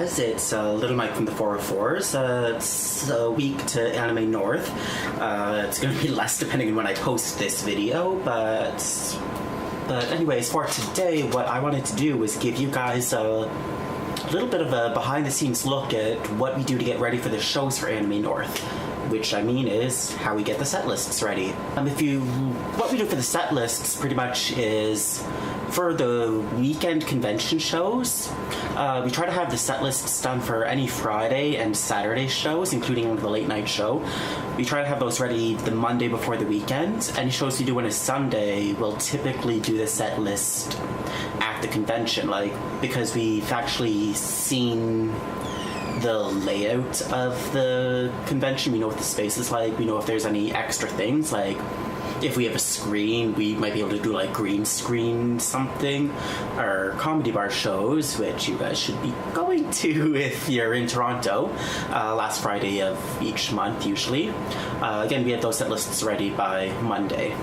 guys, it's Little Mike from the 404s. It's a week to Anime North. It's going to be less depending on when I post this video, but anyways, for today, what I wanted to do was give you guys a little bit of a behind-the-scenes look at what we do to get ready for the shows for Anime North. Which I mean is how we get the set lists ready. What we do for the set lists pretty much is for the weekend convention shows, we try to have the set lists done for any Friday and Saturday shows, including the late night show. We try to have those ready the Monday before the weekend. Any shows we do on a Sunday, we'll typically do the set list at the convention, because we've actually seen the layout of the convention. We know what the space is like. We know if there's any extra things, like if we have a screen, we might be able to do green screen something. Our comedy bar shows, which you guys should be going to if you're in Toronto, last Friday of each month usually. Again, we have those set lists ready by Monday.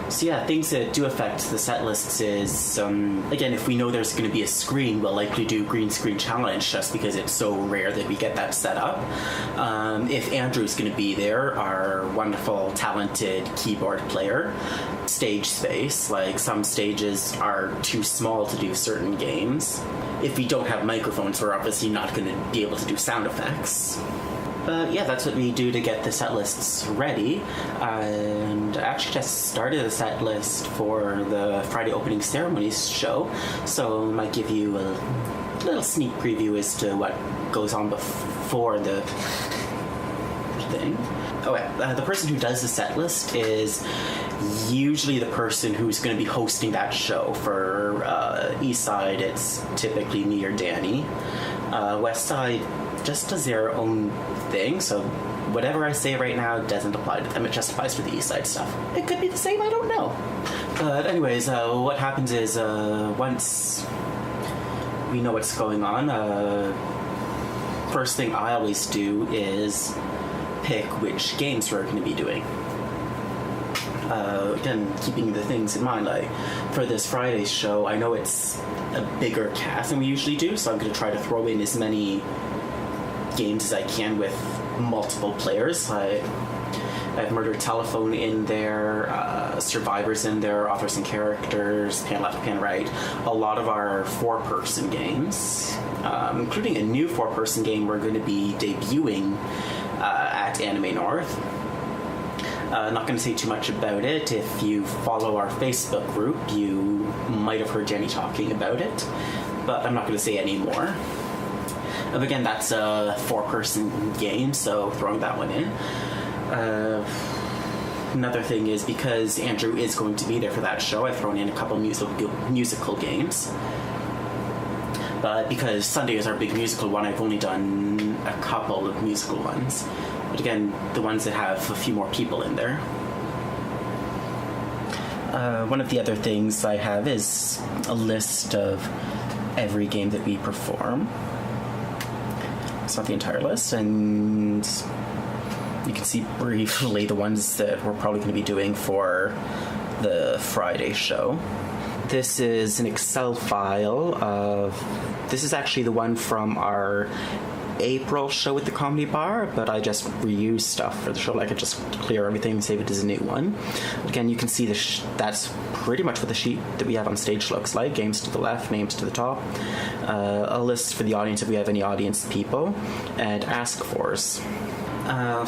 So yeah, things that do affect the set lists is, again, if we know there's going to be a screen, we'll likely do green screen challenge just because it's so rare that we get that set up. If Andrew's going to be there, our wonderful, talented keyboard player, stage space, some stages are too small to do certain games. If we don't have microphones, we're obviously not going to be able to do sound effects. But yeah, that's what we do to get the set lists ready. And I actually just started a set list for the Friday opening ceremonies show, so I might give you a little sneak preview as to what goes on before the thing. The person who does the set list is usually the person who's going to be hosting that show. For East Side, it's typically me or Danny. West Side just does their own thing, so whatever I say right now doesn't apply to them. It just applies for the East Side stuff. It could be the same, I don't know. But anyways, what happens is once we know what's going on, first thing I always do is pick which games we're going to be doing. Again, keeping the things in mind, for this Friday's show, I know it's a bigger cast than we usually do, so I'm going to try to throw in as many games as I can with multiple players. I have Murder Telephone in there, Survivors in there, Authors and Characters, Pan Left, Pan Right. A lot of our 4-person games, including a new 4-person game we're going to be debuting at Anime North. Not going to say too much about it. If you follow our Facebook group, you might have heard Jenny talking about it, but I'm not going to say any more. Again, that's a 4-person game, so throwing that one in. Another thing is, because Andrew is going to be there for that show, I've thrown in a couple musical games. But because Sunday is our big musical one, I've only done a couple of musical ones. But again, the ones that have a few more people in there. One of the other things I have is a list of every game that we perform. It's not the entire list, and you can see briefly the ones that we're probably going to be doing for the Friday show. This is an Excel file this is actually the one from our April show at the Comedy Bar, but I just reused stuff for the show. I could just clear everything and save it as a new one. Again, you can see that's pretty much what the sheet that we have on stage looks like. Games to the left, names to the top. A list for the audience if we have any audience people, and ask fors.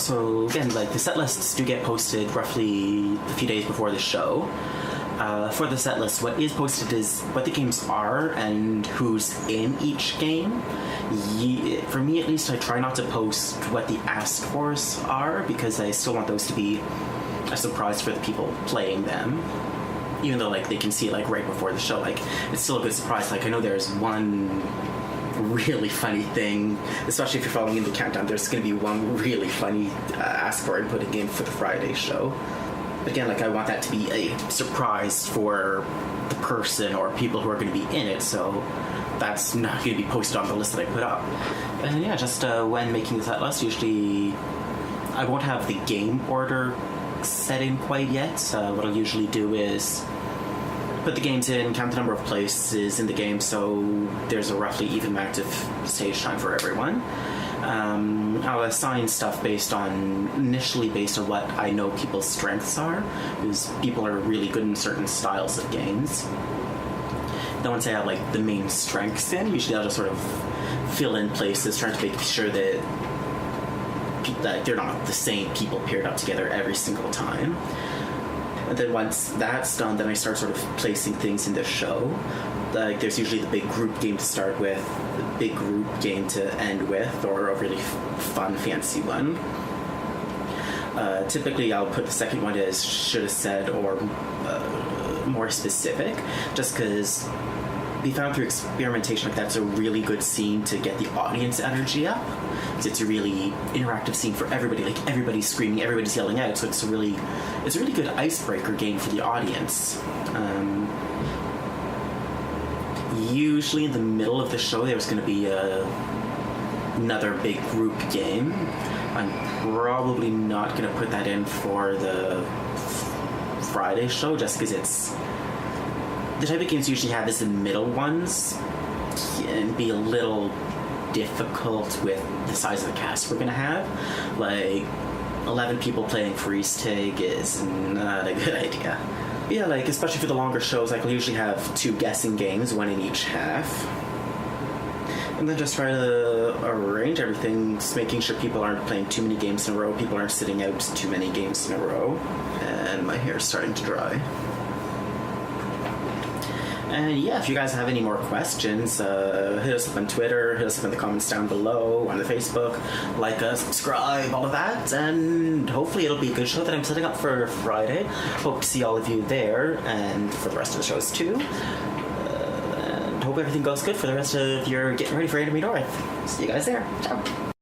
So again, the set lists do get posted roughly a few days before the show. For the set list, what is posted is what the games are and who's in each game. For me, at least, I try not to post what the ask fors are, because I still want those to be a surprise for the people playing them. Even though they can see it right before the show, it's still a good surprise. I know there's one really funny thing, especially if you're following in the countdown. There's going to be one really funny ask for input game for the Friday show. Again, I want that to be a surprise for the person or people who are going to be in it, so that's not going to be posted on the list that I put up. And yeah, just when making the set list, usually I won't have the game order set in quite yet. What I'll usually do is put the games in, count the number of places in the game, so there's a roughly even amount of stage time for everyone. I'll assign stuff initially based on what I know people's strengths are, because people are really good in certain styles of games. Then once I have like the main strengths in, usually I'll just sort of fill in places, trying to make sure that they're not the same people paired up together every single time. And then once that's done, then I start sort of placing things in the show. Like there's usually the big group game to start with, the big group game to end with, or a really fun, fancy one. Typically, I'll put the second one as should have said or more specific, just because we found through experimentation like that's a really good scene to get the audience energy up. It's a really interactive scene for everybody. Like everybody's screaming, everybody's yelling out. So it's a really good icebreaker game for the audience. Usually in the middle of the show, there's going to be another big group game. I'm probably not going to put that in for the Friday show, just because it's the type of games you usually have is the middle ones can be a little difficult with the size of the cast we're going to have. Like 11 people playing freeze tag is not a good idea. Yeah, like especially for the longer shows, like, I'll usually have 2 guessing games, one in each half. And then just try to arrange everything, just making sure people aren't playing too many games in a row, people aren't sitting out too many games in a row. And my hair's starting to dry. And yeah, if you guys have any more questions, hit us up on Twitter, hit us up in the comments down below, on the Facebook, like us, subscribe, all of that, and hopefully it'll be a good show that I'm setting up for Friday. Hope to see all of you there, and for the rest of the shows too. And hope everything goes good for the rest of your getting ready for Anime North. See you guys there. Ciao.